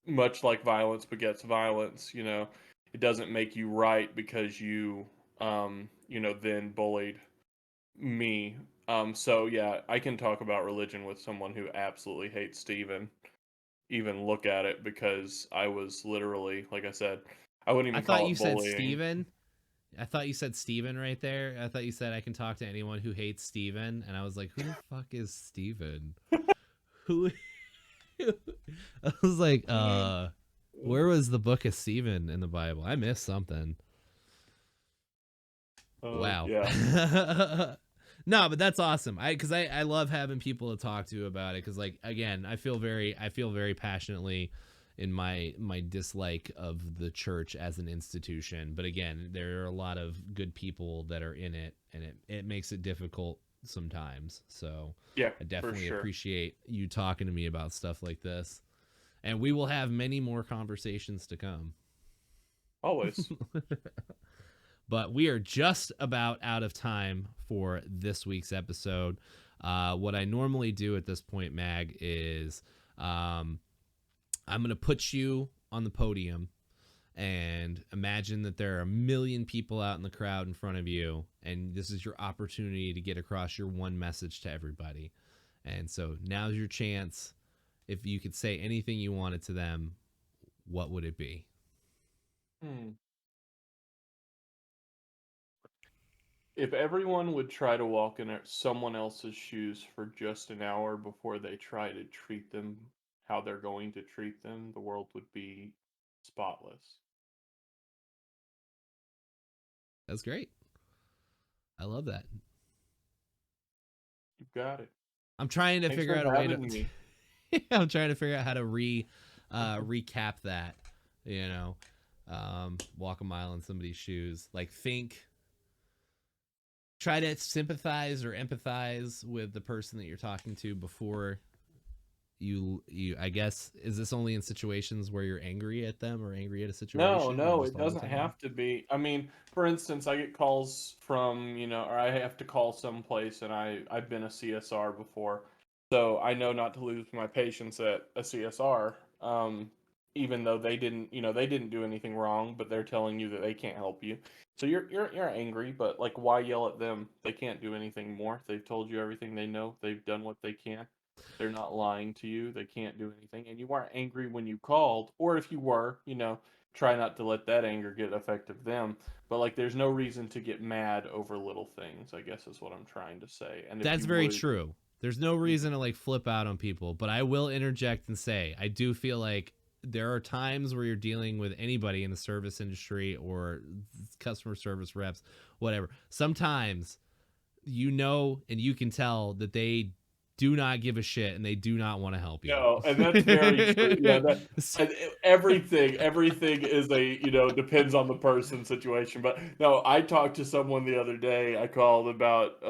much like violence begets violence, it doesn't make you right because you then bullied me. So yeah, I can talk about religion with someone who absolutely hates Stephen, even look at it because I was literally, like I said, I wouldn't I even thought call you it said bullying. Steven. I thought you said Steven right there. I thought you said I can talk to anyone who hates Steven. And I was like, who the fuck is Steven? Who? I was like, where was the book of Stephen in the Bible? I missed something. Wow. Yeah. No, but that's awesome. I love having people to talk to about it because like again, I feel very passionately in my dislike of the church as an institution. But again, there are a lot of good people that are in it, and it makes it difficult sometimes. So Yeah, I for definitely sure. appreciate you talking to me about stuff like this. And we will have many more conversations to come. Always. But we are just about out of time for this week's episode. What I normally do at this point, Mag, is I'm going to put you on the podium and imagine that there are a million people out in the crowd in front of you, and this is your opportunity to get across your one message to everybody. And so now's your chance. If you could say anything you wanted to them, what would it be? Hmm. If everyone would try to walk in someone else's shoes for just an hour before they try to treat them how they're going to treat them, the world would be spotless. That's great. I love that. You've got it. I'm trying to Thanks figure for out a way to. having me. I'm trying to figure out how to recap that. You know, walk a mile in somebody's shoes. Like think, try to sympathize or empathize with the person that you're talking to before you. I guess is this only in situations where you're angry at them or angry at a No, situation or no, just it all the doesn't time? have to be. I mean, for instance, I get calls from, or I have to call someplace and I've been a CSR before. So I know not to lose my patience at a CSR, even though they didn't do anything wrong, but they're telling you that they can't help you. So you're angry, but like why yell at them? They can't do anything more. They've told you everything they know. They've done what they can. They're not lying to you. They can't do anything. And you weren't angry when you called, or if you were, try not to let that anger get affect of them. But like, there's no reason to get mad over little things, I guess is what I'm trying to say. And if That's you very would, true. There's no Mhm. reason to like flip out on people, but I will interject and say I do feel like there are times where you're dealing with anybody in the service industry or customer service reps, whatever. Sometimes and you can tell that they do not give a shit and they do not want to help you. No, and that's very true. Yeah, that and everything is depends on the person situation. But no, I talked to someone the other day. I called about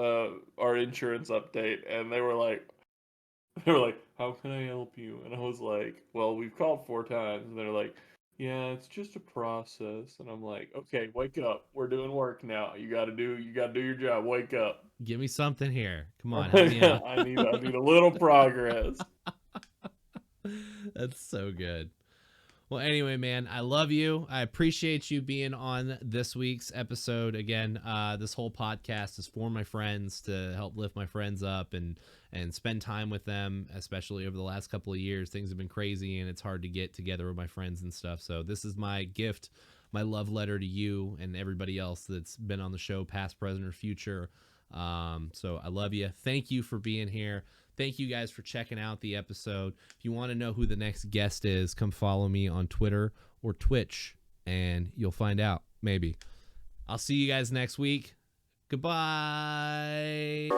our insurance update, and they were like, "How can I help you?" And I was like, "Well, we've called 4 times." And they're like, "Yeah, it's just a process." And I'm like, "Okay, wake up. We're doing work now. You got to do your job. Wake up." Give me something here. Come on, help me out. I need a little progress. That's so good. Well, anyway, man, I love you. I appreciate you being on this week's episode. Again, this whole podcast is for my friends to help lift my friends up and spend time with them, especially over the last couple of years. Things have been crazy and it's hard to get together with my friends and stuff. So this is my gift, my love letter to you and everybody else that's been on the show, past, present, or future. So I love you. Thank you for being here. Thank you guys for checking out the episode. If you want to know who the next guest is, come follow me on Twitter or Twitch and you'll find out. Maybe. I'll see you guys next week. Goodbye.